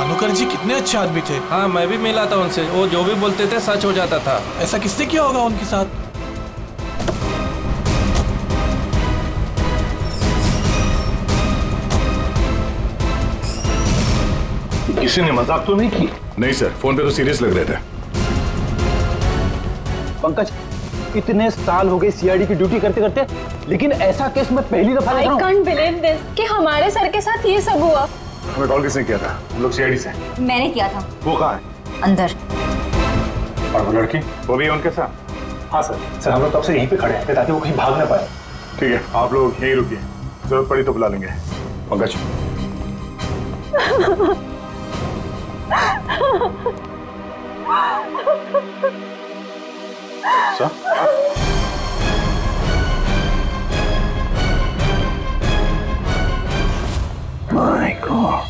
भानुकर जी कितने अच्छे आदमी थे। हाँ, मैं भी मिला था उनसे, वो जो भी बोलते थे सच हो जाता था। ऐसा किसने किया होगा उनके साथ? किसी ने मजाक तो नहीं की? नहीं सर, फोन पे तो सीरियस लग रहे थे। पंकज, इतने साल हो गए सीआईडी की ड्यूटी करते करते, लेकिन ऐसा केस मैं पहली दफा देख रहा हूं। I can't believe this कि हमारे सर के साथ ये सब हुआ। हमें कॉल किसने किया था? हम लोग सीआईडी से। मैंने किया था। वो कहाँ है? अंदर। और वो लड़की? वो भी है उनके साथ? हाँ सर, हम लोग तब से यहीं पे खड़े हैं ताकि वो कहीं भाग ना पाए। ठीक है, आप लोग यहीं रुकिए, जरूरत पड़ी तो बुला लेंगे। पंकज। सर? My God.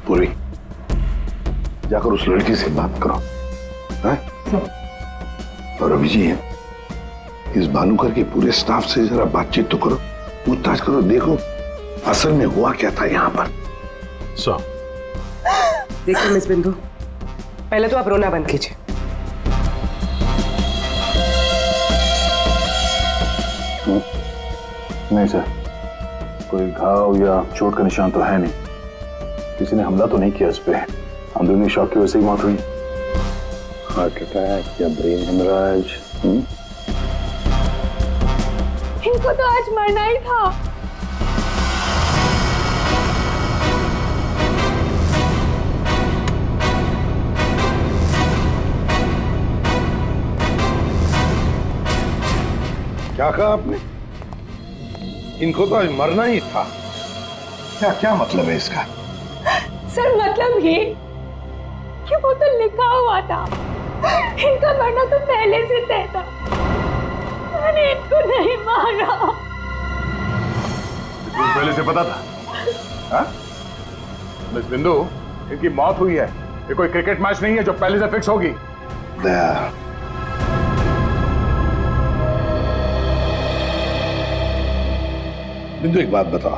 पूरी, जाकर उस लड़की से बात करो, हैं? और अभी जी, इस भानुकर के पूरे स्टाफ से जरा बातचीत तो करो, पूछताछ करो, देखो असल में हुआ क्या था यहाँ पर। सर, देखिए मिस बिंदु, पहले तो आप रोना बंद कीजिए। नहीं सर, कोई घाव या चोट का निशान तो है नहीं, किसी ने हमला तो नहीं किया इस पे, अंदरूनी शॉक की वजह से ही मौत हुई। हार्ट अटैक या ब्रेन हेमराज? इनको तो आज मरना ही था। क्या कहा आपने? इनको तो आज मरना ही था। क्या क्या मतलब है इसका? सर मतलब ये कि वो तो लिखा हुआ था, इनका मरना तो पहले से तय था, मैंने इनको नहीं मारा। तुम पहले से पता था? हाँ? मिस बिंदु, इनकी मौत हुई है, ये कोई क्रिकेट मैच नहीं है जो पहले से फिक्स होगी। बिंदु, एक बात बता,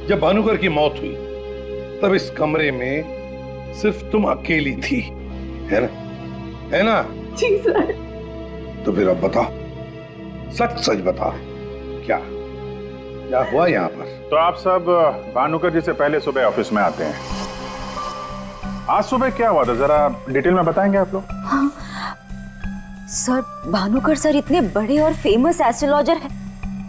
जब भानुकर की मौत हुई तब इस कमरे में सिर्फ तुम अकेली थी, है ना? है ना? जी सर। तो फिर अब बताओ, सच सच बताओ, क्या क्या हुआ यहाँ पर? तो आप सब भानुकर जी से पहले सुबह ऑफिस में आते हैं, आज सुबह क्या हुआ था जरा डिटेल में बताएंगे आप लोग? हाँ सर, भानुकर सर इतने बड़े और फेमस एस्ट्रोलॉजर है,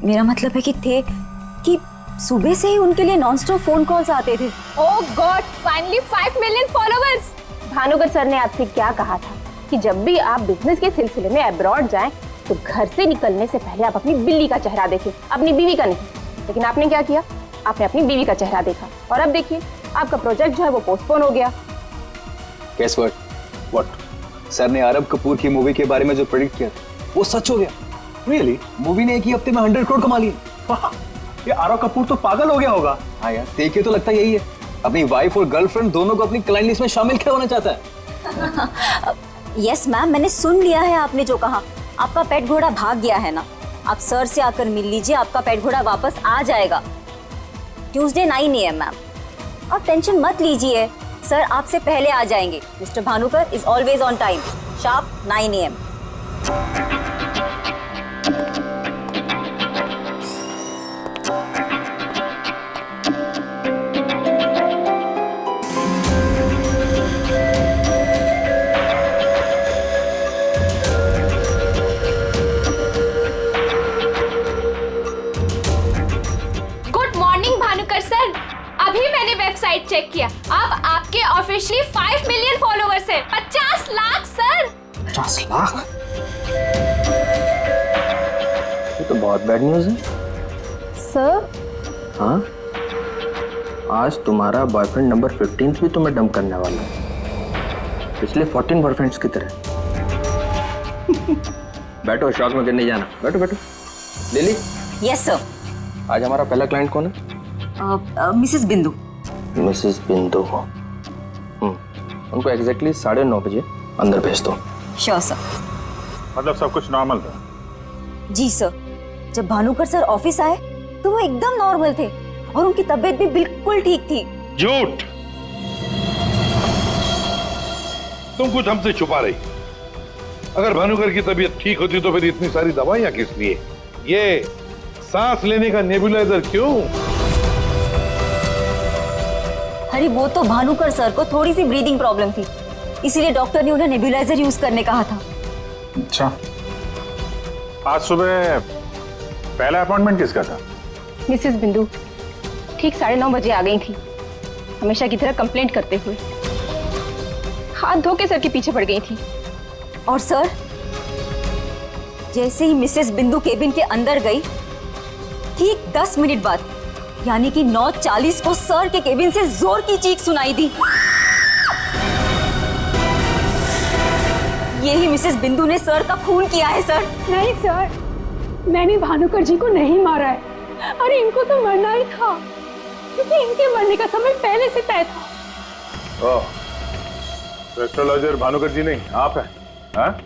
मेरा मतलब है कि सुबह से ही उनके लिए नॉनस्टॉप फोन कॉल्स आते थे। Oh God, finally 5 million followers. Bhanukar sir ने आपसे क्या कहा था कि जब भी आप बिजनेस के सिलसिले में अब्रॉड जाएं तो घर से निकलने से पहले आप अपनी बिल्ली का चेहरा देखें, अपनी बीवी का नहीं। लेकिन आपने क्या किया? आपने अपनी बीवी का चेहरा देखा और अब देखिए आपका प्रोजेक्ट जो है वो पोस्टपोन हो गया। Guess what? सर ने आरब कपूर की मूवी के बारे में जो प्रेडिक्ट किया था वो सच हो गया। रियली? मूवी ने एक ही हफ्ते में 100 करोड़ कमा लिए। ये आरव कपूर तो पागल हो गया होगा। हाँ यार, देखिए तो लगता यही है, अपनी वाइफ और गर्लफ्रेंड दोनों को अपनी क्लाइंट लिस्ट में शामिल करवाना चाहता है। यस मैम, मैंने सुन लिया है आपने जो कहा। आपका पेट घोड़ा भाग गया है ना, आप सर से आकर मिल लीजिए, आपका पेट घोड़ा वापस आ जाएगा ट्यूसडे 9 AM मैम। आप टेंशन मत लीजिए, सर आपसे पहले आ जाएंगे। Mister Bhanukar is always on time, sharp 9 AM। Website check किया, अब आपके ऑफिशियली 5 मिलियन फॉलोअर्स हैं। 50 लाख सर। 50 लाख? ये तो बहुत बैड न्यूज़ है सर। हाँ, आज तुम्हारा बॉयफ्रेंड नंबर 15 भी तुम्हें डंप करने वाला है, पिछले 14 बॉयफ्रेंड्स की तरह। बैठो, शॉक में गिरने जाना। बैठो बैठो। लिली। Yes sir. आज हमारा पहला क्लाइंट कौन है? मिसेस बिंदु। मिसेस बिंदु को उनको एग्जैक्टली 9:30 बजे अंदर भेज दो। Sure sir. मतलब सब कुछ नॉर्मल था? जी सर, जब भानुकर सर ऑफिस आए तो वो एकदम नॉर्मल थे और उनकी तबीयत भी बिल्कुल ठीक थी। झूठ! तुम कुछ हमसे छुपा रही। अगर भानुकर की तबीयत ठीक होती तो फिर इतनी सारी दवाइयां किस लिए? ये सांस लेने का नेबुलाइजर क्यों? अरे वो तो भानुकर सर को थोड़ी सी ब्रीदिंग प्रॉब्लम थी, इसीलिए डॉक्टर ने उन्हें नेबुलाइजर यूज करने कहा था। अच्छा, आज सुबह पहला अपॉइंटमेंट किसका था? मिसेस बिंदु ठीक 9:30 बजे आ गई थी, हमेशा की तरह कंप्लेंट करते हुए। हाथ धो के सर के पीछे पड़ गई थी। और सर जैसे ही मिसेस बिंदु केबिन के अंदर गई, ठीक 10 मिनट बाद यानी कि 9:40 को सर के केबिन से जोर की चीख सुनाई दी। यही मिसेस बिंदु ने सर का खून किया है सर। नहीं सर, मैंने भानुकर जी को नहीं मारा है। अरे इनको तो मरना ही था, क्योंकि इनके मरने का समय पहले से तय था। ओह, एस्ट्रोलॉजर भानुकर जी नहीं, आप हैं? हाँ?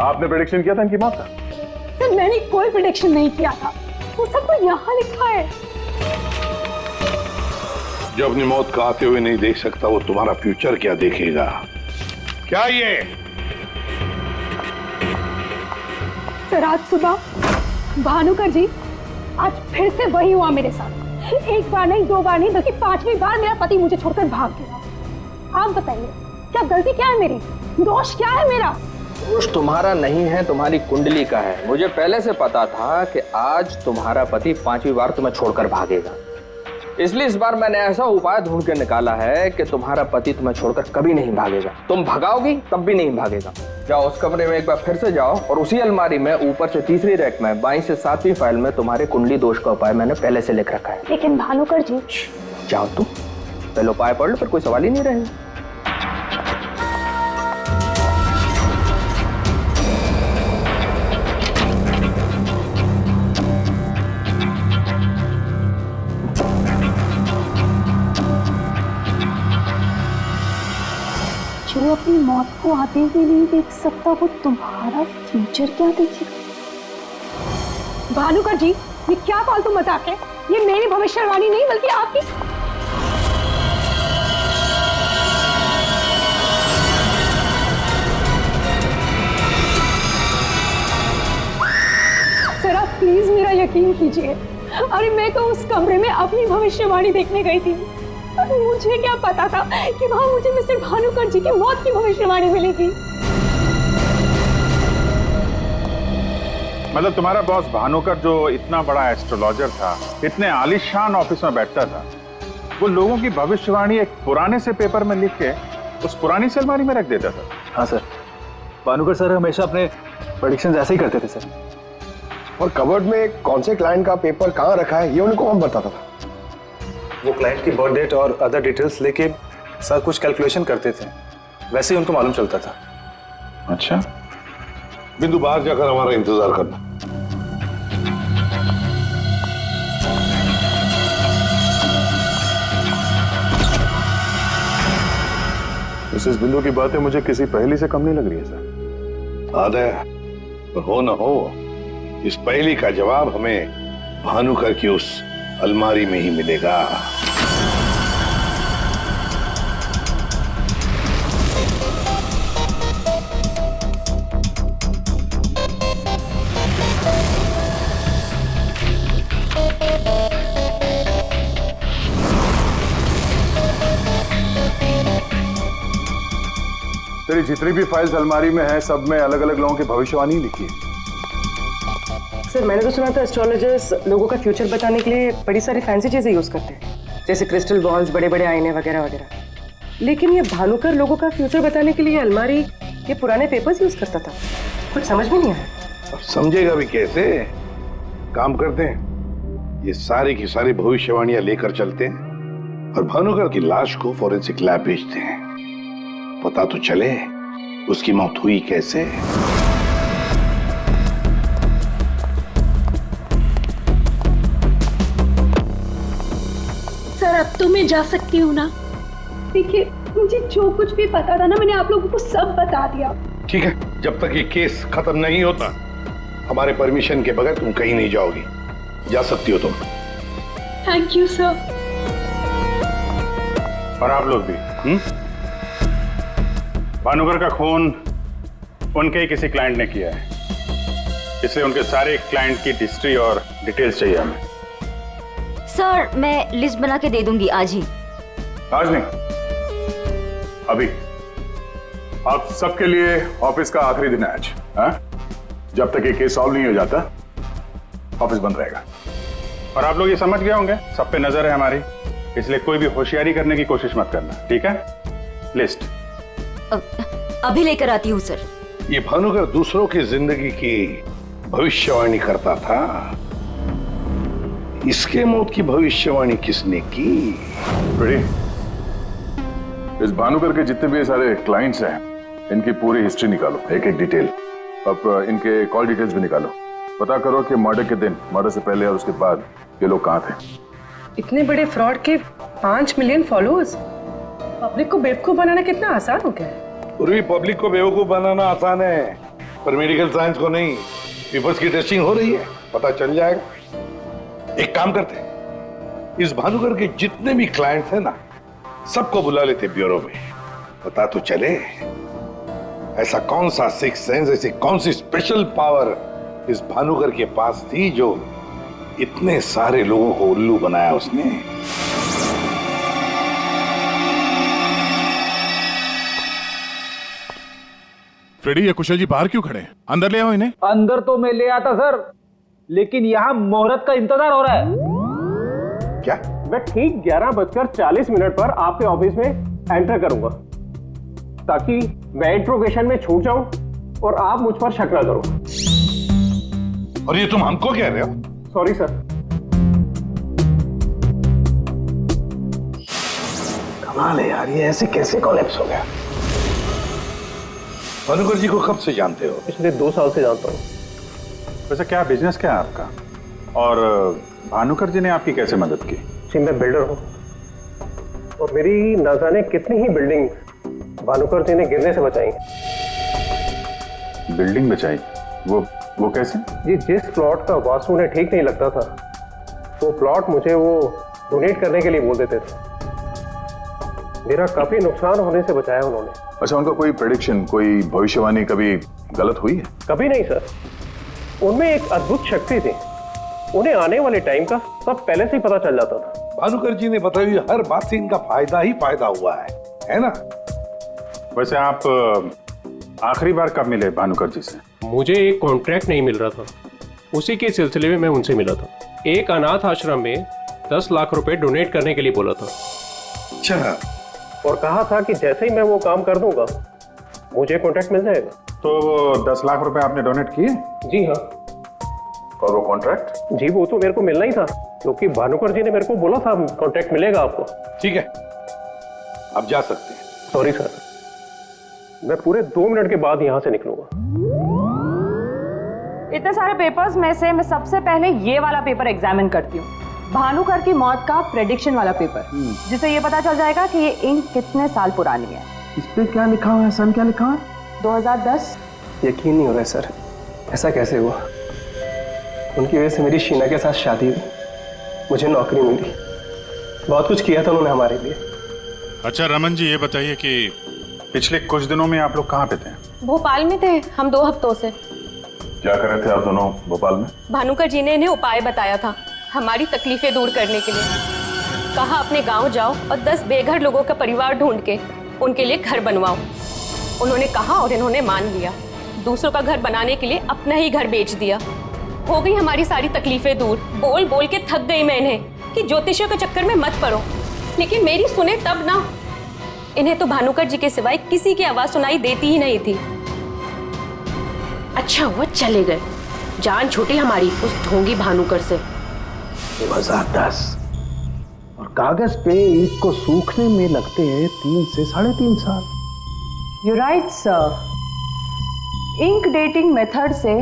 आपने प्रेडिक्शन किया था इनकी मौत का? सर मैंने कोई प्रेडिक्शन नहीं किया था, वो सब तो यहाँ लिखा है। जो अपनी मौत का आते हुए नहीं देख सकता, वो तुम्हारा फ्यूचर क्या देखेगा? क्या ये? सर आज सुबह भानुकर जी, आज फिर से वही हुआ मेरे साथ। एक बार नहीं, 2 बार नहीं, बल्कि 5वीं बार मेरा पति मुझे छोड़कर भाग गया। आप बताइए क्या गलती क्या है मेरी, दोष क्या है मेरा? दोष तुम्हारा नहीं है, तुम्हारी कुंडली का है। मुझे पहले से पता था कि आज तुम्हारा पति 5वीं बार तुम्हें छोड़कर भागेगा, इसलिए इस बार मैंने ऐसा उपाय ढूंढ के निकाला है कि तुम्हारा पति तुम्हें छोड़कर कभी नहीं भागेगा। तुम भगाओगी तब भी नहीं भागेगा। जाओ उस कमरे में एक बार फिर से जाओ और उसी अलमारी में ऊपर से 3री रैक में 22 से 7वीं फाइल में तुम्हारे कुंडली दोष का उपाय मैंने पहले से लिख रखा है। लेकिन भानुकर जी। जाओ तुम पहले उपाय पढ़ लो, फिर कोई सवाल ही नहीं रहेगा। जो अपनी मौत को आते हुए नहीं देख सकता, वो तुम्हारा फ्यूचर क्या देखेगा? भानुकर जी, ये क्या फालतू मजाक है? ये मेरी भविष्यवाणी नहीं बल्कि आपकी। सर आप प्लीज मेरा यकीन कीजिए। अरे मैं तो उस कमरे में अपनी भविष्यवाणी देखने गई थी। मुझे क्या पता था कि वहां मुझे मिस्टर भानुकर जी की मौत की भविष्यवाणी मिलेगी। मतलब तुम्हारा बॉस भानुकर जो इतना बड़ा एस्ट्रोलॉजर था, इतने आलीशान ऑफिस में बैठता था, वो लोगों की भविष्यवाणी एक पुराने से पेपर में लिख के उस पुरानी से अलमारी में रख देता था? हाँ सर, भानुकर सर हमेशा अपने प्रेडिक्शंस ऐसे ही करते थे सर। और कबर्ड में कौन से क्लाइंट का पेपर कहाँ रखा है ये उनको कौन बताता था? वो क्लाइंट की बर्थ डेट और अदर डिटेल्स लेके सर कुछ कैलकुलेशन करते थे, वैसे ही उनको मालूम चलता था। अच्छा, बिंदु बाहर जाकर हमारा इंतजार करना। मिसेस बिंदु की बातें मुझे किसी पहेली से कम नहीं लग रही है सर। आदय, पर हो न हो, इस पहेली का जवाब हमें भानुकर की उस अलमारी में ही मिलेगा। तेरी जितनी भी फाइल्स अलमारी में है, सब में अलग अलग लोगों की भविष्यवाणी लिखी है। सर मैंने तो सुना था एस्ट्रोलॉजर्स लोगों का फ्यूचर बताने के लिए बड़ी सारी फैंसी चीजें यूज करते हैं, जैसे क्रिस्टल बॉल्स, बड़े बड़े आईने वगैरह वगैरह। लेकिन ये भानुकर लोगों का फ्यूचर बताने के लिए अलमारी ये पुराने पेपर्स यूज करता था, कुछ समझ में नहीं आया। अब समझेगा भी कैसे? काम करते हैं, ये सारी की सारी भविष्यवाणियां लेकर चलते हैं और भानुकर की लाश को फॉरेंसिक लैब भेजते हैं। पता तो चले उसकी मौत हुई कैसे। सर अब तो मैं जा सकती हूँ ना? देखिए मुझे जो कुछ भी पता था ना मैंने आप लोगों को सब बता दिया। ठीक है, जब तक ये केस खत्म नहीं होता हमारे परमिशन के बगैर तुम कहीं नहीं जाओगी। जा सकती हो तुम। Thank you sir. और आप लोग भी। भानुकर का खून उनके ही किसी क्लाइंट ने किया है, इसलिए उनके सारे क्लाइंट की हिस्ट्री और डिटेल्स चाहिए हमें। सर मैं लिस्ट बना के दे दूंगी आज ही। आज नहीं, अभी। आप सबके लिए ऑफिस का आखिरी दिन है आज। हाँ? जब तक ये केस सॉल्व नहीं हो जाता ऑफिस बंद रहेगा। और आप लोग ये समझ गए होंगे, सब पे नजर है हमारी, इसलिए कोई भी होशियारी करने की कोशिश मत करना, ठीक है? लिस्ट अभी लेकर आती हूँ सर। ये भानुकर दूसरों की जिंदगी की भविष्यवाणी करता था, इसके मौत की भविष्यवाणी किसने की? इस भानुकर के जितने भी सारे क्लाइंट्स हैं, इनकी पूरी हिस्ट्री निकालो, एक एक डिटेल। अब इनके कॉल डिटेल्स भी निकालो। पता करो कि मर्डर के दिन, मर्डर से पहले और उसके बाद ये लोग कहाँ थे। इतने बड़े फ्रॉड के 5 मिलियन फॉलोअर्स, पब्लिक को बेवकूफ बनाना कितना आसान हो गया है। पूरी पब्लिक को बेवकूफ बनाना आसान है, पर मेडिकल साइंस को नहीं। पीपल्स की टेस्टिंग हो रही है, पता चल जाएगा। एक काम करते हैं, इस भानुकर के जितने भी क्लाइंट्स हैं ना, सबको बुला लेते ब्यूरो में। पता तो चले ऐसा कौन सा सिक्स सेंस, ऐसी कौन सी स्पेशल पावर इस भानुकर के पास थी जो इतने सारे लोगों को उल्लू बनाया उसने। फ्रेडी, ये कुशल जी बाहर क्यों खड़े हैं? अंदर ले आओ इन्हें। अंदर तो मैं ले आता सर, लेकिन यहाँ मुहूर्त का इंतजार हो रहा है। क्या? मैं ठीक 11:40 पर आपके ऑफिस में एंटर करूंगा, ताकि मैं इंट्रोगेशन में छूट जाऊं और आप मुझ पर शक न करो। और ये तुम हमको कह रहे हो? Sorry sir. कमाल है यार, ये ऐसे कैसे कोलैप्स हो गया? भानुकर जी को कब से जानते हो? पिछले 2 साल से जानता हूँ। वैसे क्या बिजनेस क्या है आपका? और भानुकर जी ने आपकी कैसे मदद की? जी मैं बिल्डर हूँ, और मेरी ना जाने कितनी ही बिल्डिंग भानुकर जी ने गिरने से बचाई। बिल्डिंग बचाई? वो कैसे? जी जिस प्लॉट का वास्तु उन्हें ठीक नहीं लगता था, वो प्लॉट मुझे वो डोनेट करने के लिए बोल देते थे। मेरा काफी नुकसान होने से बचाया उन्होंने। अच्छा, उनका कोई प्रेडिक्शन, कोई भविष्यवाणी कभी गलत हुई है? कभी नहीं सर, उनमें एक अद्भुत शक्ति थी। उन्हें आने वाले टाइम का सब पहले से ही पता चल जाता था। भानुकर जी ने बताई हुई हर बात से इनका फायदा ही फायदा हुआ है ना? वैसे आप आखिरी बार कब मिले भानुकर जी से? मुझे एक कॉन्ट्रैक्ट नहीं मिल रहा था, उसी के सिलसिले में मैं उनसे मिला था। एक अनाथ आश्रम में 10 लाख रुपए डोनेट करने के लिए बोला था। अच्छा। और कहा था कि जैसे ही मैं वो काम कर दूंगा मुझे कॉन्ट्रैक्ट मिल जाएगा। तो 10 लाख रुपए आपने डोनेट किए? जी हाँ। और वो कॉन्ट्रैक्ट? जी वो तो मेरे को मिलना ही था, क्योंकि भानुकर जी ने मेरे को बोला था कॉन्ट्रैक्ट मिलेगा आपको। ठीक है, आप जा सकते हैं। सॉरी सर, मैं पूरे 2 मिनट के बाद यहाँ से निकलूंगा। इतने सारे पेपर्स में से मैं सबसे पहले ये वाला पेपर एग्जामिन करती हूँ, भानुकर की मौत का प्रेडिक्शन वाला पेपर, जिससे ये पता चल जाएगा कि ये इंक कितने साल पुरानी है। इस पे क्या लिखा हुआ है? सन क्या लिखा हुआ है? 2010। यकीन नहीं हो रहा है सर, ऐसा कैसे हुआ? उनकी वजह से मेरी शीना के साथ शादी हुई, मुझे नौकरी मिली, बहुत कुछ किया था उन्होंने हमारे लिए। अच्छा रमन जी, ये बताइए कि पिछले कुछ दिनों में आप लोग कहाँ पे थे? भोपाल में थे हम 2 हफ्तों से। क्या कर रहे थे आप दोनों भोपाल में? भानुकर जी ने इन्हें उपाय बताया था हमारी तकलीफें दूर करने के लिए। कहा अपने गांव जाओ और 10 बेघर लोगों का परिवार ढूंढ के उनके लिए घर बनवाओ। उन्होंने कहा और इन्होंने मान लिया। दूसरों का घर बनाने के लिए अपना ही घर बेच दिया। हो गई हमारी सारी तकलीफें दूर। बोल बोल के थक गई मैं इन्हें कि ज्योतिषियों के चक्कर में मत पड़ो, लेकिन मेरी सुने तब ना। इन्हें तो भानुकर जी के सिवाय किसी की आवाज सुनाई देती ही नहीं थी। अच्छा हुआ चले गए, जान छूटी हमारी उस ढोंगी भानुकर से। 2010 और कागज पे ईंट को सूखने में लगते हैं 3 से 3.5 साल। You right sir, ink dating method से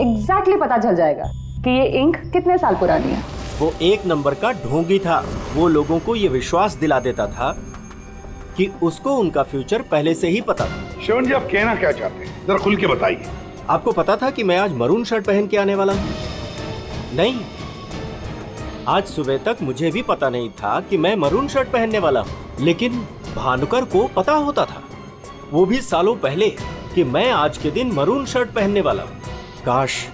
एग्जैक्टली पता चल जाएगा कि ये इंक कितने साल पुरानी है। वो एक नंबर का ढोंगी था। वो लोगों को ये विश्वास दिला देता था कि उसको उनका फ्यूचर पहले से ही पता था। श्रवण जी, आप कहना क्या चाहते हैं, जरा खुल के बताइए। आपको पता था कि मैं आज मरून शर्ट पहन के आने वाला हूँ? नहीं, आज सुबह तक मुझे भी पता नहीं था कि मैं मरून शर्ट पहनने वाला हूँ, लेकिन भानुकर को पता होता था, वो भी सालों पहले, कि मैं आज के दिन मरून शर्ट पहनने वाला हूँ। काश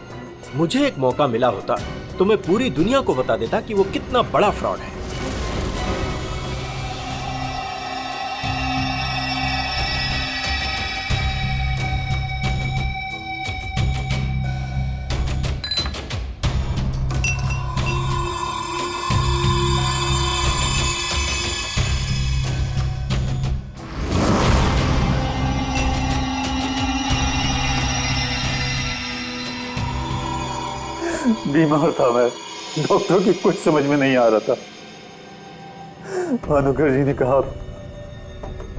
मुझे एक मौका मिला होता तो मैं पूरी दुनिया को बता देता कि वो कितना बड़ा फ्रॉड है। बीमार था मैं, डॉक्टर की कुछ समझ में नहीं आ रहा था। भानुकर जी ने कहा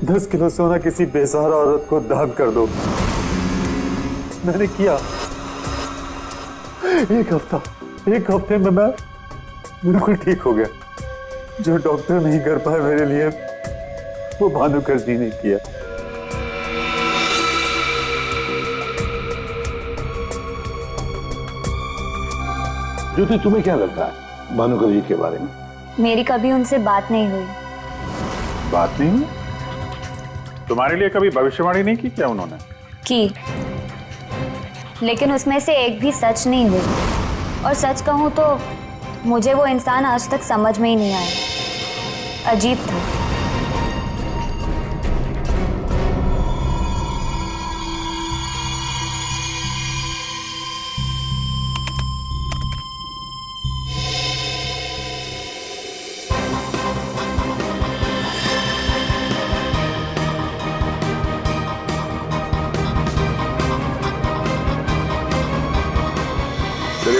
10 किलो सोना किसी बेसहारा औरत को दान कर दो। मैंने किया। एक हफ्ते में मैं बिल्कुल ठीक हो गया। जो डॉक्टर नहीं कर पाए मेरे लिए, वो भानुकर जी ने किया। ज्योति, तुम्हें क्या लगता है भानुकर जी के बारे में? मेरी कभी उनसे बात नहीं हुई। बात नहीं हुई? तुम्हारे लिए कभी भविष्यवाणी नहीं की क्या उन्होंने? की, लेकिन उसमें से एक भी सच नहीं हुई। और सच कहूं तो मुझे वो इंसान आज तक समझ में ही नहीं आया। अजीब था।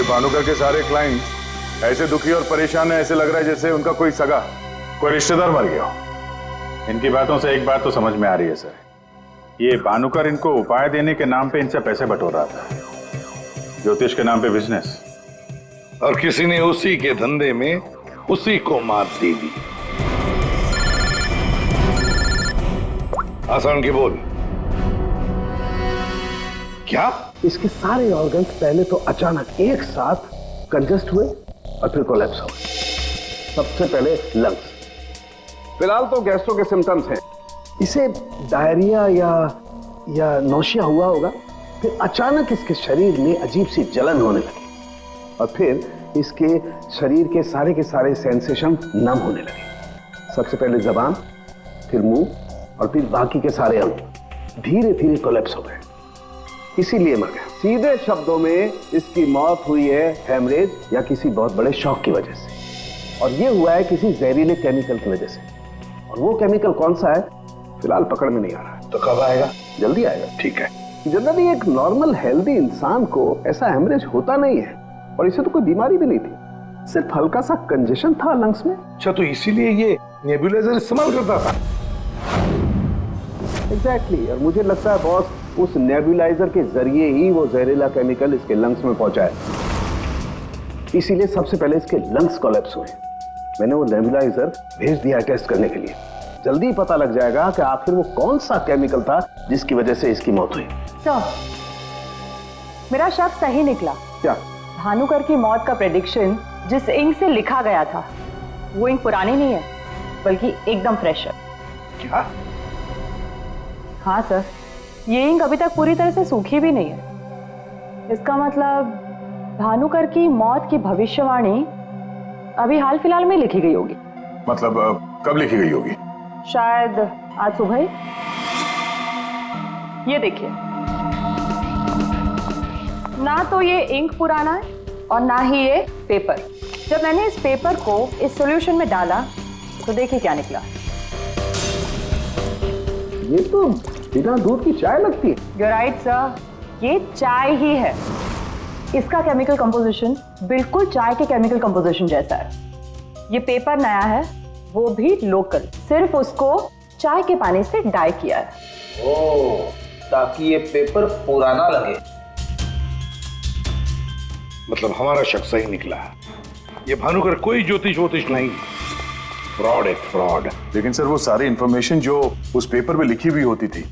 भानुकर के सारे क्लाइंट ऐसे दुखी और परेशान है, ऐसे लग रहा है जैसे उनका कोई सगा, कोई रिश्तेदार मर गया हो। इनकी बातों से एक बात तो समझ में आ रही है सर, ये भानुकर इनको उपाय देने के नाम पे इनसे पैसे बटोर रहा था, ज्योतिष के नाम पे बिजनेस, और किसी ने उसी के धंधे में उसी को मात दे दी। आसान की बोल। क्या? इसके सारे ऑर्गन्स पहले तो अचानक एक साथ कंजस्ट हुए और फिर कोलैप्स हो गए। सबसे पहले लंग्स। फिलहाल तो गैस्ट्रो के सिम्टम्स हैं। इसे डायरिया या नौशिया हुआ होगा। फिर अचानक इसके शरीर में अजीब सी जलन होने लगी और फिर इसके शरीर के सारे सेंसेशन नम होने लगे। सबसे पहले जबान, फिर मुंह और फिर बाकी के सारे अंग धीरे धीरे कोलैप्स हो गए। इसीलिए मर गया। सीधे शब्दों में इसकी मौत हुई है हेमरेज या किसी बहुत बड़े शॉक की वजह से, और ये हुआ है किसी जहरीले केमिकल की वजह से। और वो केमिकल कौन सा है फिलहाल पकड़ में नहीं आ रहा है। तो कब आएगा? जल्दी आएगा। ठीक है। जनरली एक नॉर्मल हेल्दी इंसान को ऐसा हेमरेज होता नहीं है, और इसे तो कोई बीमारी भी नहीं थी, सिर्फ हल्का सा कंजेशन था लंग्स में। अच्छा, तो इसीलिए ये नेबुलाइजर इस्तेमाल करता था? एग्जैक्टली। और मुझे लगता है बॉस, उस नेबुलाइजर के जरिए ही वो जहरीला केमिकल इसके लंग्स में पहुंचा है। इसीलिए सबसे पहले इसके लंग्स कोलैप्स हुए। मैंने वो नेबुलाइजर भेज दिया टेस्ट करने के लिए। जल्दी पता लग जाएगा कि आखिर वो कौन सा केमिकल था जिसकी वजह से इसकी मौत हुई। सर, मेरा शक सही निकला। क्या? भानुकर की मौत का प्रेडिक्शन जिस इंक से लिखा गया था, वो इंक पुरानी नहीं है, बल्कि एकदम फ्रेश है। क्या? हाँ सर, ये इंक अभी तक पूरी तरह से सूखी भी नहीं है। इसका मतलब भानुकर की मौत की भविष्यवाणी अभी हाल फिलहाल में लिखी गई होगी। मतलब कब लिखी गई होगी? शायद आज सुबह ही। ये देखिए, ना तो ये इंक पुराना है और ना ही ये पेपर। जब मैंने इस पेपर को इस सॉल्यूशन में डाला तो देखिए क्या निकला। ये तो बिना दूध की चाय लगती है। You're right, sir. ये चाय ही है। इसका केमिकल कंपोजिशन बिल्कुल चाय के केमिकल कंपोजिशन जैसा है। ये पेपर नया है, वो भी लोकल, सिर्फ उसको चाय के पानी से डाई किया है। ओह, ताकि ये पेपर पुराना लगे। मतलब हमारा शक सही निकला है। ये भानुकर कोई ज्योतिष वोतिष नहीं, फ्रॉड है फ्रॉड। लेकिन सर वो सारी इंफॉर्मेशन जो उस पेपर में लिखी हुई होती थी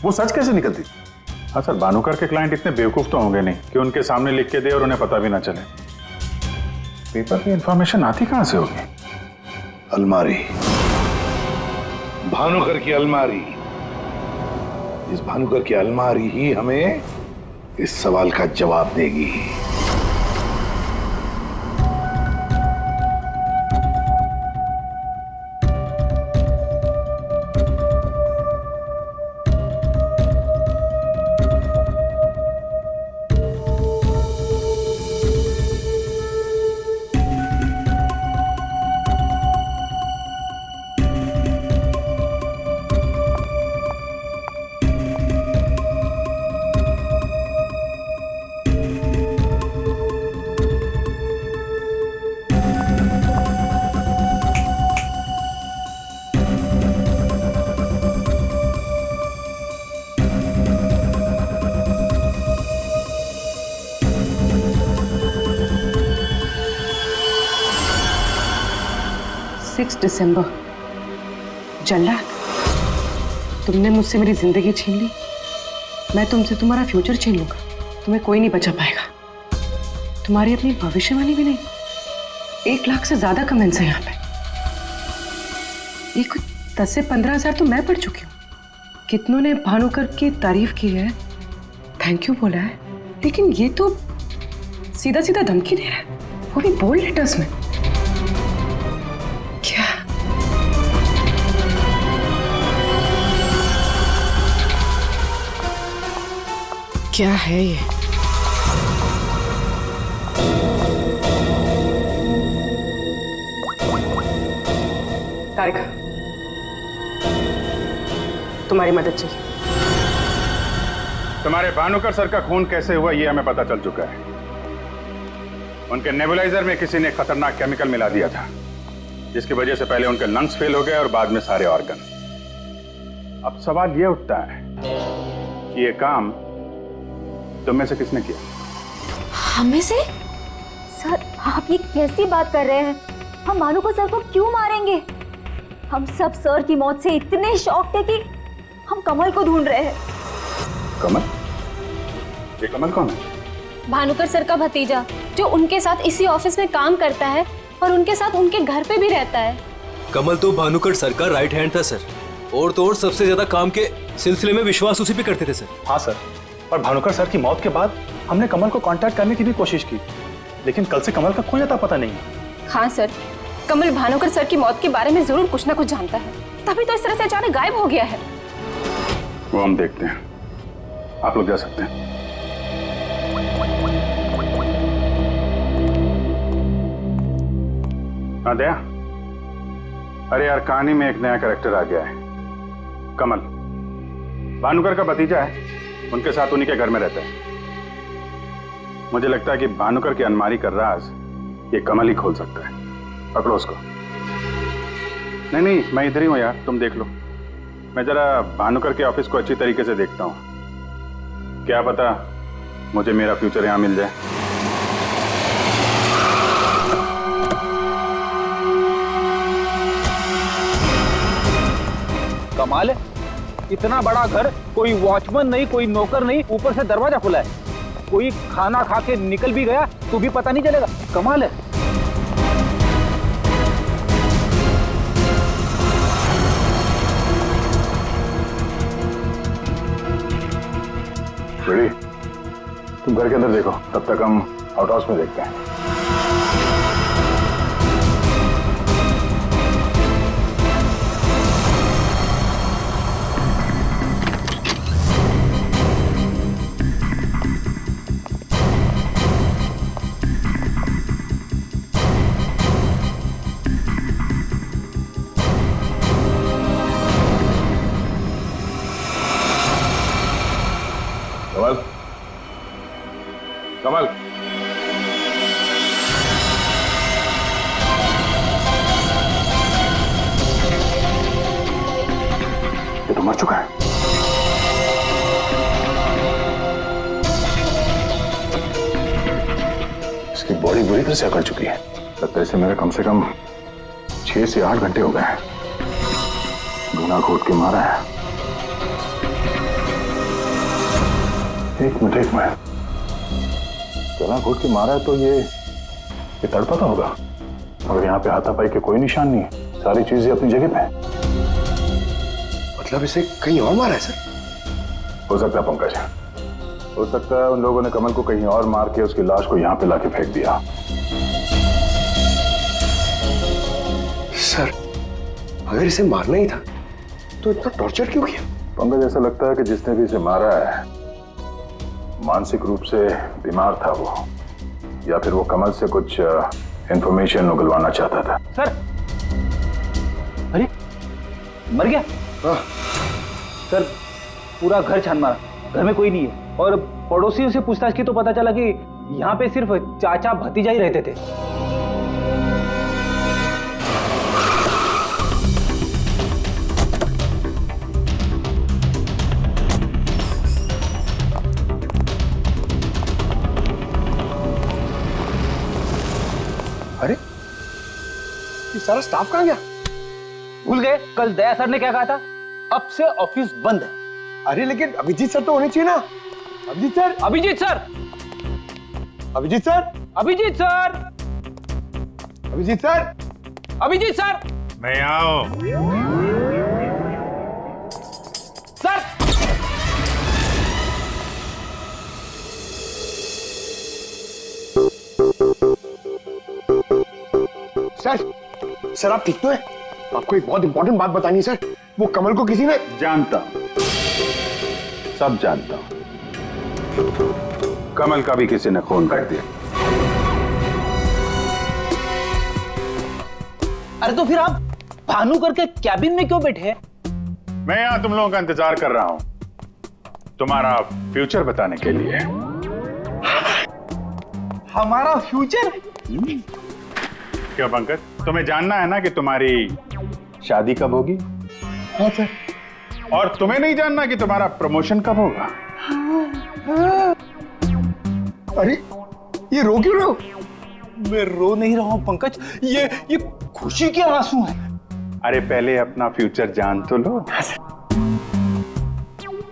वो सच कैसे निकलती? हाँ सर, भानुकर के क्लाइंट इतने बेवकूफ तो होंगे नहीं कि उनके सामने लिख के दे और उन्हें पता भी ना चले। पेपर में इंफॉर्मेशन आती कहां से होगी? अलमारी, भानुकर की अलमारी। इस भानुकर की अलमारी ही हमें इस सवाल का जवाब देगी। दिसंबर। जल्लाद, तुमने मुझसे मेरी जिंदगी छीन ली, मैं तुमसे तुम्हारा फ्यूचर छीन लूंगा। तुम्हें कोई नहीं बचा पाएगा। तुम्हारी अपनी भविष्यवाणी भी नहीं। 1 लाख से ज्यादा कमेंट्स हैं यहाँ पे। ये कुछ 10 से 15 हजार तो मैं पढ़ चुकी हूँ। कितनों ने भानुकर की तारीफ की है, थैंक यू बोला है, लेकिन ये तो सीधा सीधा धमकी दे रहा है, वो भी बोल्ड लेटर्स में। क्या है ये? तारिका, तुम्हारी मदद चाहिए। तुम्हारे भानुकर सर का खून कैसे हुआ ये हमें पता चल चुका है। उनके नेबुलाइजर में किसी ने खतरनाक केमिकल मिला दिया था, जिसकी वजह से पहले उनके लंग्स फेल हो गए और बाद में सारे ऑर्गन। अब सवाल ये उठता है कि ये काम तुम में से किसने किया? हमें से? सर, आप ये कैसी बात कर रहे हैं? हम भानुकर सर को क्यों मारेंगे? हम सब सर की मौत से इतने शॉक्ड थे कि हम कमल को ढूंढ रहे हैं। कमल? ये कमल कौन है? भानुकर सर का भतीजा, जो उनके साथ इसी ऑफिस में काम करता है और उनके साथ उनके घर पे भी रहता है। कमल तो भानुकर सर का राइट हैंड था सर, और तो और सबसे ज्यादा काम के सिलसिले में विश्वास उसी पे करते थे सर। हाँ सर, और भानुकर सर की मौत के बाद हमने कमल को कांटेक्ट करने की भी कोशिश की, लेकिन कल से कमल का कोई अता पता नहीं है। हाँ सर, कमल भानुकर सर की मौत के बारे में जरूर कुछ ना कुछ जानता है, तभी तो इस तरह से अचानक गायब हो गया है। वो हम देखते हैं, आप लोग जा सकते हैं। हाँ दया, अरे यार, कहानी में एक नया कैरेक्टर आ गया है, कमल। भानुकर का भतीजा है, उनके साथ उन्हीं के घर में रहता है। मुझे लगता है कि भानुकर की अलमारी का राज ये कमल ही खोल सकता है। पकड़ो उसको। नहीं नहीं, मैं इधर ही हूं यार, तुम देख लो। मैं जरा भानुकर के ऑफिस को अच्छी तरीके से देखता हूं, क्या पता मुझे मेरा फ्यूचर यहां मिल जाए। कमाल है, इतना बड़ा घर, कोई वॉचमैन नहीं, कोई नौकर नहीं, ऊपर से दरवाजा खुला है। कोई खाना खा के निकल भी गया तो भी पता नहीं चलेगा। कमाल है। रेडी, तुम घर के अंदर देखो, तब तक हम आउट हाउस में देखते हैं। कमल, कमल, ये तो मर चुका है। इसकी बॉडी बुरी तरह से अकड़ चुकी है। लगता है इसे मेरे कम से कम 6 से 8 घंटे हो गए हैं। गला घोट के मारा है। एक मिनट गला घोट के मारा है तो ये तड़पा होगा, मगर यहाँ पे हाथापाई के कोई निशान नहीं है, सारी चीजें अपनी जगह पे हैं। मतलब इसे कहीं और मारा है सर? हो सकता है पंकज, हो सकता है उन लोगों ने कमल को कहीं और मार के उसकी लाश को यहाँ पे लाके फेंक दिया। सर अगर इसे मारना ही था तो इतना टॉर्चर क्यों किया? पंकज, ऐसा लगता है कि जिसने भी इसे मारा है मानसिक रूप से बीमार था वो, या फिर वो कमल से कुछ इंफॉर्मेशन उगलवाना चाहता था। सर, अरे मर गया? सर पूरा घर छान मारा, घर में कोई नहीं है, और पड़ोसियों से पूछताछ की तो पता चला कि यहाँ पे सिर्फ चाचा भतीजा ही रहते थे। अरे ये सारा स्टाफ कहाँ गया? भूल गए कल दया सर ने क्या कहा था, अब से ऑफिस बंद है। अरे लेकिन अभिजीत सर तो होने चाहिए ना। Abhijit sir, Abhijit sir, Abhijit sir, Abhijit sir, Abhijit sir, Abhijit sir, मैं आओ। सर सर आप ठीक तो है? आपको एक बहुत इंपॉर्टेंट बात बतानी है सर। वो कमल को किसी ने... जानता, सब जानता हूं। कमल का भी किसी ने खून कर दिया। अरे तो फिर आप भानुकर के कैबिन में क्यों बैठे हैं? मैं यहां तुम लोगों का इंतजार कर रहा हूं, तुम्हारा फ्यूचर बताने के लिए। हमारा फ्यूचर? क्या पंकज, तुम्हें जानना है ना कि तुम्हारी शादी कब होगी? हाँ सर। और तुम्हें नहीं जानना कि तुम्हारा प्रमोशन कब होगा? अरे ये रो क्यों रहे हो? मैं रो नहीं रहा हूं पंकज, ये खुशी के आंसू हैं। अरे पहले अपना फ्यूचर जान तो लो।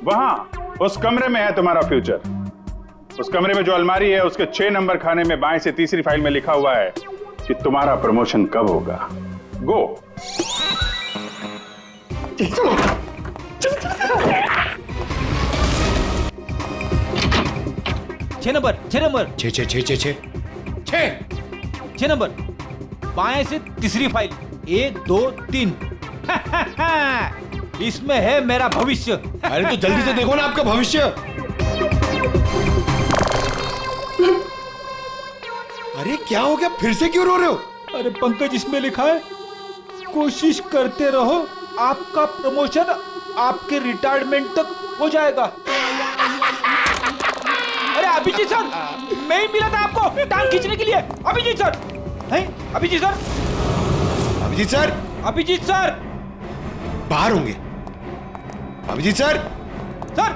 वहां उस कमरे में है तुम्हारा फ्यूचर। उस कमरे में जो अलमारी है उसके 6 नंबर खाने में बाएं से तीसरी फाइल में लिखा हुआ है कि तुम्हारा प्रमोशन कब होगा। गो। चलो। 6 नंबर, 6 नंबर, 6 नंबर, बाएं से तीसरी फाइल, 1 2 3। इसमें है मेरा भविष्य। अरे तो जल्दी से देखो ना आपका भविष्य। अरे क्या हो गया, फिर से क्यों रो रहे हो? अरे पंकज, इसमें लिखा है कोशिश करते रहो, आपका प्रमोशन आपके रिटायरमेंट तक हो जाएगा। अरे अभिजीत सर, मैं ही मिला था आपको टांग खींचने के लिए। अभिजीत सर, हैं? Abhijit sir, Abhijit sir, Abhijit sir बाहर होंगे। Abhijit sir, sir,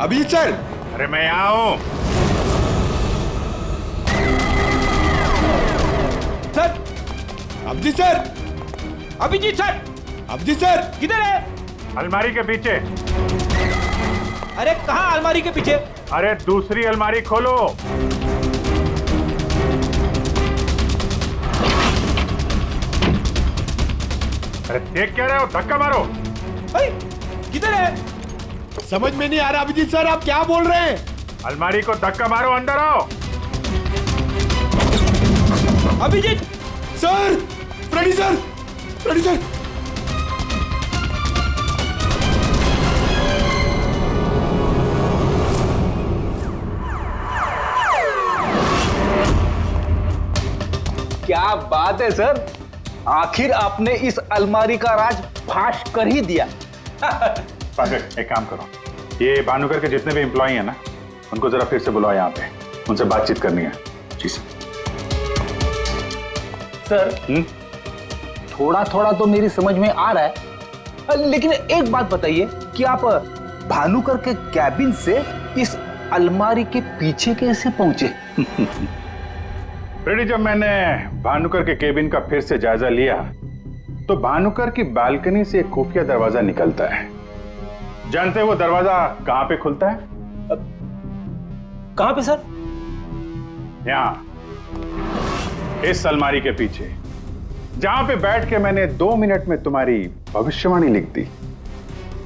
Abhijit sir. अरे मैं आओ। Sir, Abhijit sir, Abhijit sir, Abhijit sir किधर है? अलमारी के पीछे। अरे कहाँ अलमारी के पीछे? अरे दूसरी अलमारी खोलो। अरे देख क्या रहे हो, धक्का मारो। किधर है? समझ में नहीं आ रहा अभिजीत सर, आप क्या बोल रहे हैं? अलमारी को धक्का मारो, अंदर आओ। Abhijit sir, producer, producer. क्या बात है सर, आखिर आपने इस अलमारी का राज फाश कर ही दिया। पंकज, एक काम करो, ये भानुकर के जितने भी एम्प्लॉई हैं ना, उनको जरा फिर से बुलाओ यहाँ पे, उनसे बातचीत करनी है। जी सर, थोड़ा थोड़ा तो मेरी समझ में आ रहा है, लेकिन एक बात बताइए कि आप भानुकर के कैबिन से इस अलमारी के पीछे कैसे पहुंचे? फ्रेडी, जब मैंने भानुकर के केबिन का फिर से जायजा लिया तो भानुकर की बालकनी से एक खुफिया दरवाजा निकलता है। जानते हैं वो दरवाजा कहां पे खुलता है? कहां पे सर? यहां, इस अलमारी के पीछे, जहां पे बैठ के मैंने 2 मिनट में तुम्हारी भविष्यवाणी लिख दी।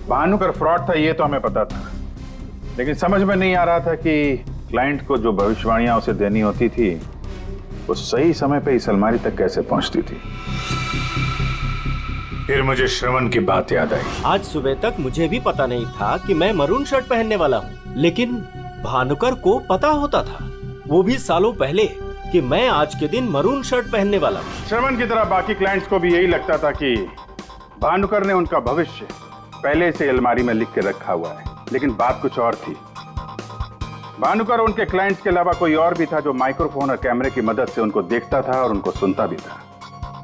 भानुकर फ्रॉड था ये तो हमें पता था, लेकिन समझ में नहीं आ रहा था कि क्लाइंट को जो भविष्यवाणियां उसे देनी होती थी वो सही समय पे इस अलमारी तक कैसे पहुंचती थी। फिर मुझे श्रवण की बात याद आई। आज सुबह तक मुझे भी पता नहीं था कि मैं मरून शर्ट पहनने वाला हूँ, लेकिन भानुकर को पता होता था, वो भी सालों पहले, कि मैं आज के दिन मरून शर्ट पहनने वाला हूँ। श्रवण की तरह बाकी क्लाइंट्स को भी यही लगता था कि भानुकर ने उनका भविष्य पहले से अलमारी में लिख के रखा हुआ है, लेकिन बात कुछ और थी। भानुकर उनके क्लाइंट्स के अलावा कोई और भी था जो माइक्रोफोन और कैमरे की मदद से उनको देखता था और उनको सुनता भी था।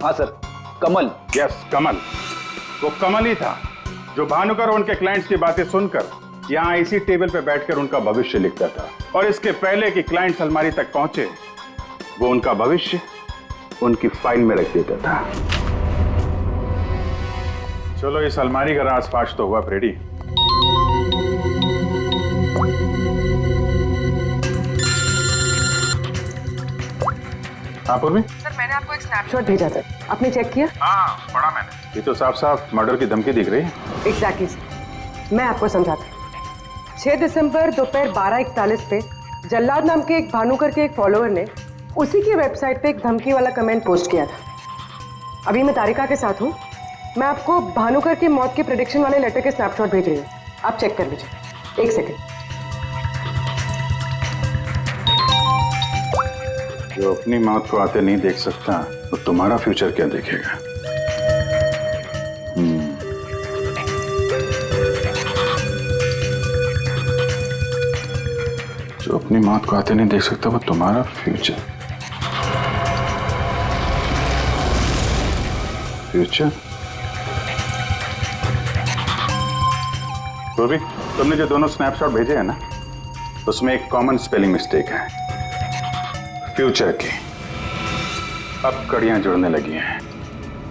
हाँ सर, कमल। यस, कमल। वो कमल ही था जो भानुकर और उनके क्लाइंट्स की बातें सुनकर यहाँ इसी टेबल पे बैठकर उनका भविष्य लिखता था, और इसके पहले कि क्लाइंट्स अलमारी तक पहुंचे वो उनका भविष्य उनकी फाइल में रख देता था। चलो इस अलमारी का राज फाश तो हुआ फ्रेडी। हाँ पूर्वी? सर मैंने आपको एक स्नैपशॉट भेजा था, आपने चेक किया? हाँ पढ़ा मैंने। ये तो साफ साफ मर्डर की धमकी दिख रही है। एग्जैक्टली सर, मैं आपको समझाता हूँ। 6 दिसंबर दोपहर 12:41 पे जल्लाद नाम के एक भानुकर के एक फॉलोअर ने उसी की वेबसाइट पे एक धमकी वाला कमेंट पोस्ट किया था। अभी मैं तारिका के साथ हूँ, मैं आपको भानुकर की मौत के प्रेडिक्शन वाले लेटर के स्नैपशॉट भेज रही हूँ, आप चेक कर लीजिए। 1 सेकेंड। जो अपनी मौत को आते नहीं देख सकता तो तुम्हारा फ्यूचर क्या देखेगा? जो अपनी मौत को आते नहीं देख सकता वो तुम्हारा फ्यूचर। तो भी तुमने जो दोनों स्नैपशॉट भेजे हैं ना, उसमें एक कॉमन स्पेलिंग मिस्टेक है, फ्यूचर की। अब कड़ियां जुड़ने लगी हैं।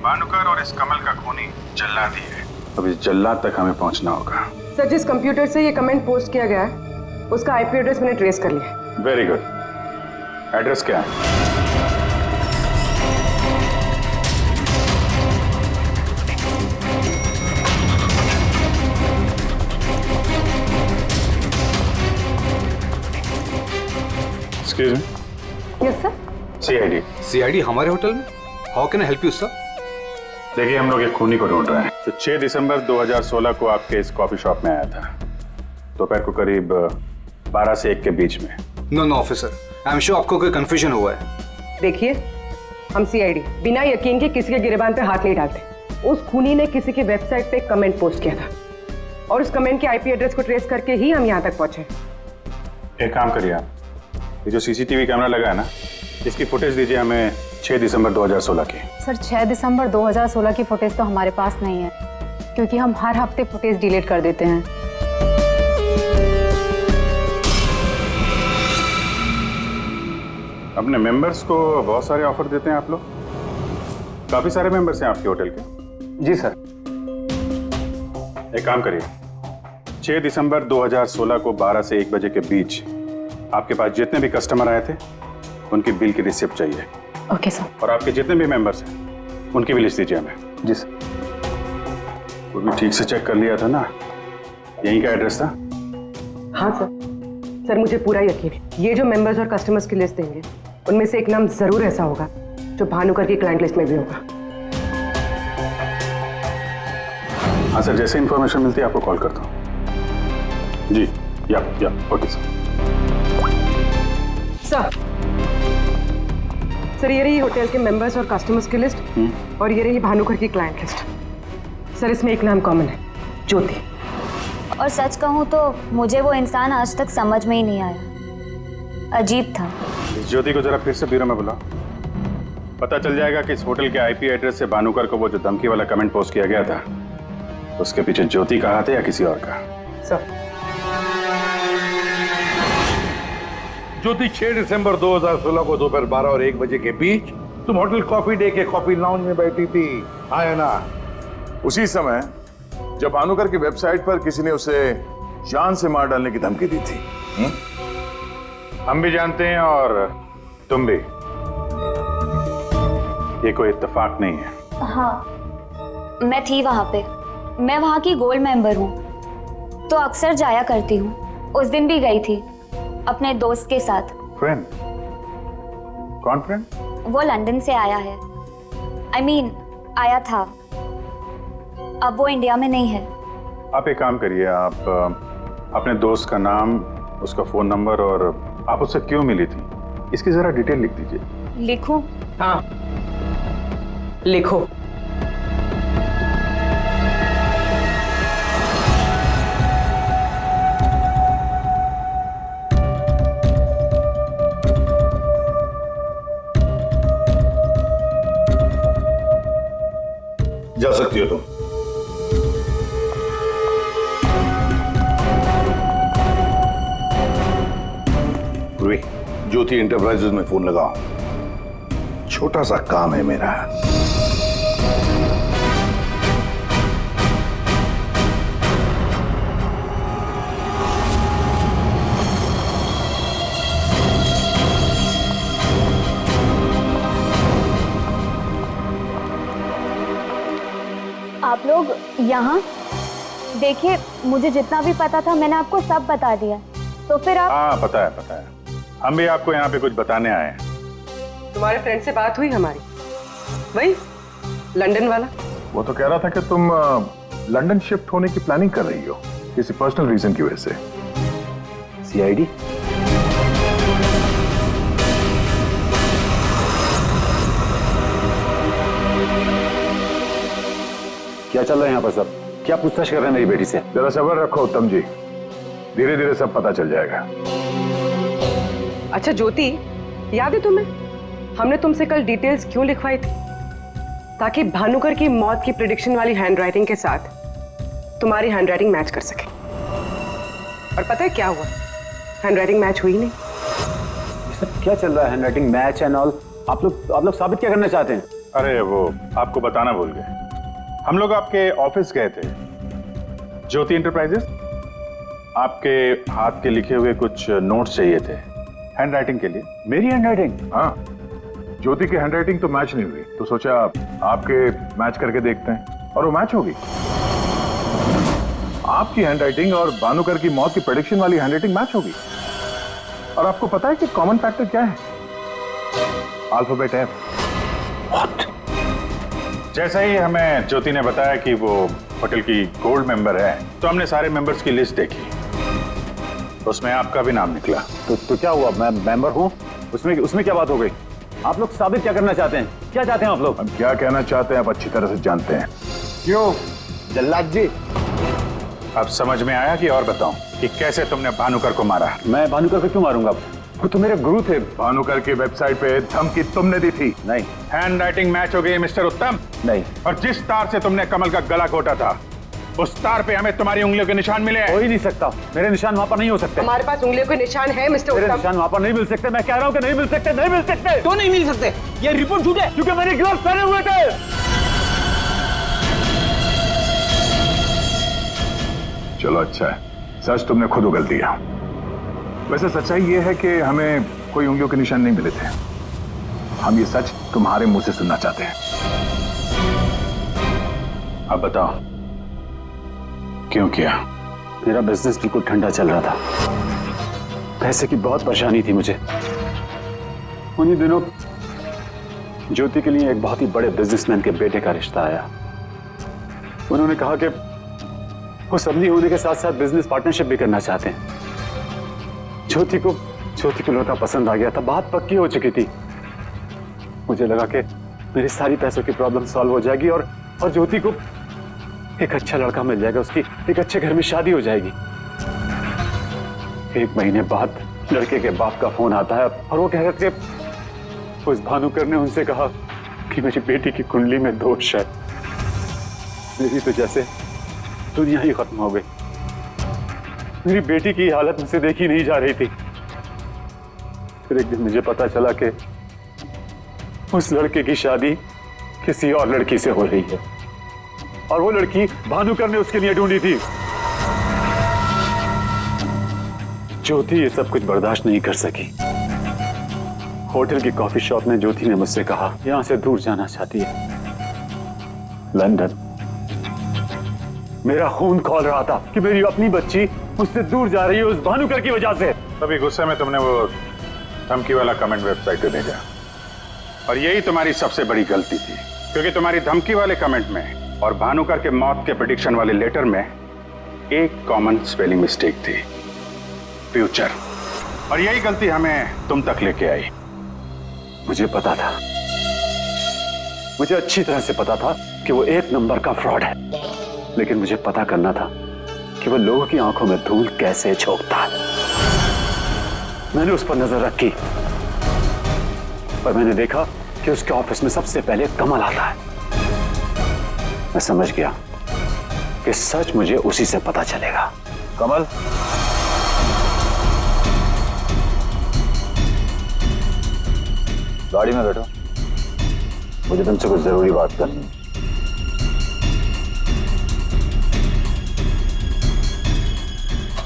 भानुकर और इस कमल का खूनी जल्लाद ही है। अब इस जल्लाद तक हमें पहुंचना होगा। सर जिस कंप्यूटर से ये कमेंट पोस्ट किया गया है उसका आईपी एड्रेस मैंने ट्रेस कर लिया। Very good. एड्रेस क्या है? Excuse me. Yes sir. CID. CID हमारे होटल में? How can I help you sir? देखिए हम लोग एक खूनी को ढूंढ रहे हैं तो 6 दिसंबर 2016 को आपके इस कॉफी शॉप में आया था, दोपहर को करीब 12 से 1 के बीच में। No officer, I am sure आपको कोई कंफ्यूजन हुआ है। देखिए हम सीआईडी बिना यकीन के किसी के गिरबान पे हाथ नहीं डालते। उस खूनी ने किसी की वेबसाइट पे कमेंट पोस्ट किया था और उस कमेंट के आईपी एड्रेस को ट्रेस करके ही हम यहाँ तक पहुंचे। एक काम करिए आप, ये जो सीसीटीवी कैमरा लगा है ना, इसकी फुटेज दीजिए हमें 6 दिसंबर 2016 की। सर 6 दिसंबर 2016 की फुटेज तो हमारे पास नहीं है, क्योंकि हम हर हफ्ते फुटेज डिलीट कर देते हैं। अपने मेंबर्स को बहुत सारे ऑफर देते हैं आप लोग? काफी सारे मेंबर्स हैं आपके होटल के? जी सर। एक काम करिए, 6 दिसंबर 2016 को 12 से 1 बजे के बीच आपके पास जितने भी कस्टमर आए थे उनकी बिल की रिसिप्ट चाहिए। Okay sir. और आपके जितने भी मेंबर्स हैं उनकी भी लिस्ट दीजिए हमें। जी सर। वो भी ठीक से चेक कर लिया था ना? यहीं का एड्रेस था? हाँ सर। सर मुझे पूरा यकीन है ये जो मेंबर्स और कस्टमर्स की लिस्ट देंगे उनमें से एक नाम जरूर ऐसा होगा जो भानुकर की क्लाइंट लिस्ट में भी होगा। हाँ सर, जैसे इंफॉर्मेशन मिलती है आपको कॉल करता हूँ। जी या ओके सर। सर ये रही होटल के मेंबर्स और कस्टमर्स की लिस्ट और ये रही भानुकर की क्लाइंट लिस्ट। सर इसमें एक नाम कॉमन है, ज्योति। और सच कहूँ तो मुझे वो इंसान आज तक समझ में ही नहीं आया, अजीब था। इस ज्योति को जरा फिर से ब्यूरो में बुलाओ, पता चल जाएगा कि इस होटल के आईपी एड्रेस से भानुकर को वो जो धमकी वाला कमेंट पोस्ट किया गया था उसके पीछे ज्योति का हाथ है या किसी और का। सर ज्योति 6 दिसंबर 2016 को दोपहर 12 और 1 बजे के बीच तुम होटल कॉफी डे के कॉफी लाउंज में बैठी थी, आया ना? उसी समय जब भानुकर की वेबसाइट पर किसी ने उसे जान से मार डालने की धमकी दी थी। हम भी जानते हैं और तुम भी। ये कोई इत्तेफाक नहीं है। हाँ, मैं थी वहां पे। मैं वहां की गोल्ड मेंबर हूँ, तो अक्सर जाया करती हूँ। उस दिन भी गई थी अपने दोस्त के साथ। फ्रेंड? कौन फ्रेंड? वो लंदन से आया है। I mean, आया था। अब वो इंडिया में नहीं है। आप एक काम करिए, आप अपने दोस्त का नाम, उसका फोन नंबर और आप उससे क्यों मिली थी, इसकी जरा डिटेल लिख दीजिए। लिखूं? हाँ, लिखो। जा सकती हो तुम। पूर्वी, ज्योति इंटरप्राइजेज में फोन लगाओ, छोटा सा काम है मेरा। आप लोग यहाँ देखिए, मुझे जितना भी पता था मैंने आपको सब बता दिया। तो फिर आप? हाँ, पता है। हम भी आपको यहाँ पे कुछ बताने आए हैं। तुम्हारे फ्रेंड से बात हुई हमारी, वही लंदन वाला? वो तो कह रहा था कि तुम लंदन शिफ्ट होने की प्लानिंग कर रही हो किसी पर्सनल रीजन की वजह से। सीआईडी? क्या चल रहा है यहाँ पर सब? क्या पूछताछ कर रहे हैं मेरी बेटी से? जरा सब्र रखो उत्तम जी, धीरे धीरे सब पता चल जाएगा। अच्छा ज्योति, याद है तुम्हें हमने तुमसे कल डिटेल्स क्यों लिखवाई थी? ताकि भानुकर की मौत की प्रेडिक्शन वाली हैंडराइटिंग के साथ तुम्हारी हैंडराइटिंग मैच कर सके। और पता है क्या हुआ? हैंडराइटिंग मैच हुई नहीं। सब क्या चल रहा है? Handwriting match and all? आप लोग साबित क्या करना चाहते हैं? अरे वो आपको बताना भूल गए, हम लोग आपके ऑफिस गए थे, ज्योति इंटरप्राइजेस। आपके हाथ के लिखे हुए कुछ नोट्स चाहिए थे हैंडराइटिंग के लिए। मेरी हैंडराइटिंग? हाँ, ज्योति की हैंडराइटिंग तो मैच नहीं हुई, तो सोचा आपके मैच करके देखते हैं, और वो मैच होगी। आपकी हैंडराइटिंग और भानुकर की मौत की प्रेडिक्शन वाली हैंडराइटिंग मैच होगी। और आपको पता है कि कॉमन फैक्टर क्या है? Alphabet F. व्हाट? जैसा ही हमें ज्योति ने बताया कि वो होटल की गोल्ड मेंबर है, तो हमने सारे मेंबर्स की लिस्ट देखी, उसमें आपका भी नाम निकला। तो क्या हुआ? मैं मेंबर हूँ, उसमें क्या बात हो गई? आप लोग साबित क्या करना चाहते हैं? क्या चाहते हैं आप लोग? हम क्या कहना चाहते हैं आप अच्छी तरह से जानते हैं। क्यों जल्लाद जी? अब समझ में आया कि और बताऊं कि कैसे तुमने भानुकर को मारा? मैं भानुकर को क्यों मारूंगा? वो तो मेरे गुरु थे। भानुकर की वेबसाइट पे धमकी तुमने दी थी। नहीं। हैंडराइटिंग मैच हो गई मिस्टर उत्तम? नहीं। और जिस तार से तुमने कमल का गला घोटा था, उस तार पे हमें तुम्हारी उंगलियों के निशान मिले। हो ही नहीं सकता, मेरे निशान वहां पर नहीं हो सकते। हमारे पास उंगलियों के निशान है मिस्टर उत्तम। मेरे निशान वहां पर नहीं मिल सकते। मैं कह रहा हूँ कि नहीं मिल सकते, नहीं मिल सकते। तो नहीं मिल सकते, ये रिपोर्ट झूठ है क्योंकि मैंने ग्लव्स पहने हुए थे। चलो अच्छा है, सच तुमने खुद उगल दिया। वैसे सच्चाई ये है कि हमें कोई उंगलियों के निशान नहीं मिले थे। हम ये सच तुम्हारे मुंह से सुनना चाहते हैं। अब बताओ क्यों किया? मेरा बिजनेस बिल्कुल ठंडा चल रहा था, पैसे की बहुत परेशानी थी मुझे। उन्हीं दिनों ज्योति के लिए एक बहुत ही बड़े बिजनेसमैन के बेटे का रिश्ता आया। उन्होंने कहा कि वो सबनी होने के साथ साथ बिजनेस पार्टनरशिप भी करना चाहते हैं। ज्योति को लड़का पसंद आ गया था, बात पक्की हो चुकी थी। मुझे लगा कि मेरी सारी पैसों की प्रॉब्लम सॉल्व हो जाएगी और ज्योति को एक अच्छा लड़का मिल जाएगा, उसकी एक अच्छे घर में शादी हो जाएगी। 1 महीने बाद लड़के के बाप का फोन आता है और वो कह रहे थे उस भानुकर ने उनसे कहा कि मेरी बेटी की कुंडली में दोष है। मेरी तो जैसे दुनिया ही खत्म हो गई। मेरी बेटी की हालत मुझसे देखी नहीं जा रही थी। फिर एक दिन मुझे पता चला कि उस लड़के की शादी किसी और लड़की से हो रही है और वो लड़की भानुकर ने उसके लिए ढूंढी थी। ज्योति ये सब कुछ बर्दाश्त नहीं कर सकी। होटल की कॉफी शॉप में ज्योति ने मुझसे कहा यहां से दूर जाना चाहती है, लंदन। मेरा खून खौल रहा था कि मेरी अपनी बच्ची मुझसे दूर जा रही है उस भानुकर की वजह से। तभी गुस्से में तुमने वो धमकी वाला कमेंट वेबसाइट पे भेजा और यही तुम्हारी सबसे बड़ी गलती थी, क्योंकि तुम्हारी धमकी वाले कमेंट में और भानुकर के मौत के प्रेडिक्शन वाले लेटर में एक कॉमन स्पेलिंग मिस्टेक थी, फ्यूचर। और यही गलती हमें तुम तक लेके आई। मुझे पता था, मुझे अच्छी तरह से पता था कि वो एक नंबर का फ्रॉड है, लेकिन मुझे पता करना था कि वो लोगों की आंखों में धूल कैसे झोंकता है। मैंने उस पर नजर रखी और मैंने देखा कि उसके ऑफिस में सबसे पहले कमल आता है। मैं समझ गया कि सच मुझे उसी से पता चलेगा। कमल, गाड़ी में बैठो, मुझे तुमसे कुछ जरूरी बात करनी है।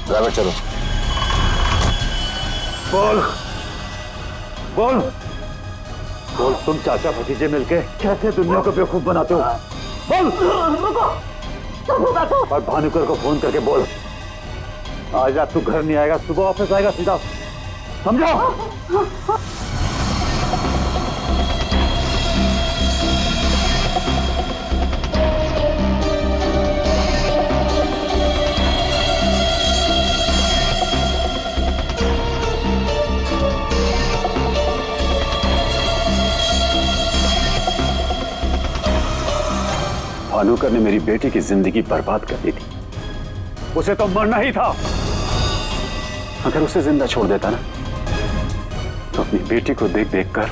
ड्राइवर चलो। बोल बोल बोल, तुम चाचा भतीजे मिलके कैसे दुनिया को बेवकूफ बनाते हो? बोल। और भानुकर को फोन करके बोल आज रात तू घर नहीं आएगा, सुबह ऑफिस आएगा सीधा, समझो? भानुकर ने मेरी बेटी की जिंदगी बर्बाद कर दी थी। उसे तो मरना ही था। अगर उसे जिंदा छोड़ देता ना तो अपनी बेटी को देख देख कर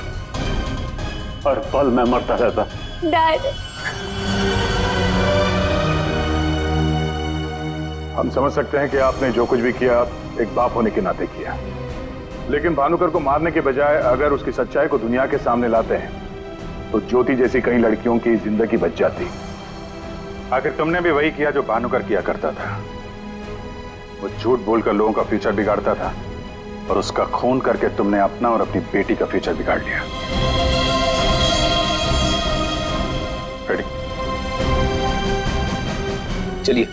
हर पल मैं मरता रहता। डैड, हम समझ सकते हैं कि आपने जो कुछ भी किया एक बाप होने के नाते किया, लेकिन भानुकर को मारने के बजाय अगर उसकी सच्चाई को दुनिया के सामने लाते हैं तो ज्योति जैसी कई लड़कियों की जिंदगी बच जाती। आखिर तुमने भी वही किया जो भानुकर किया करता था। वो झूठ बोलकर लोगों का फ्यूचर बिगाड़ता था और उसका खून करके तुमने अपना और अपनी बेटी का फ्यूचर बिगाड़ लिया। रेडी? चलिए।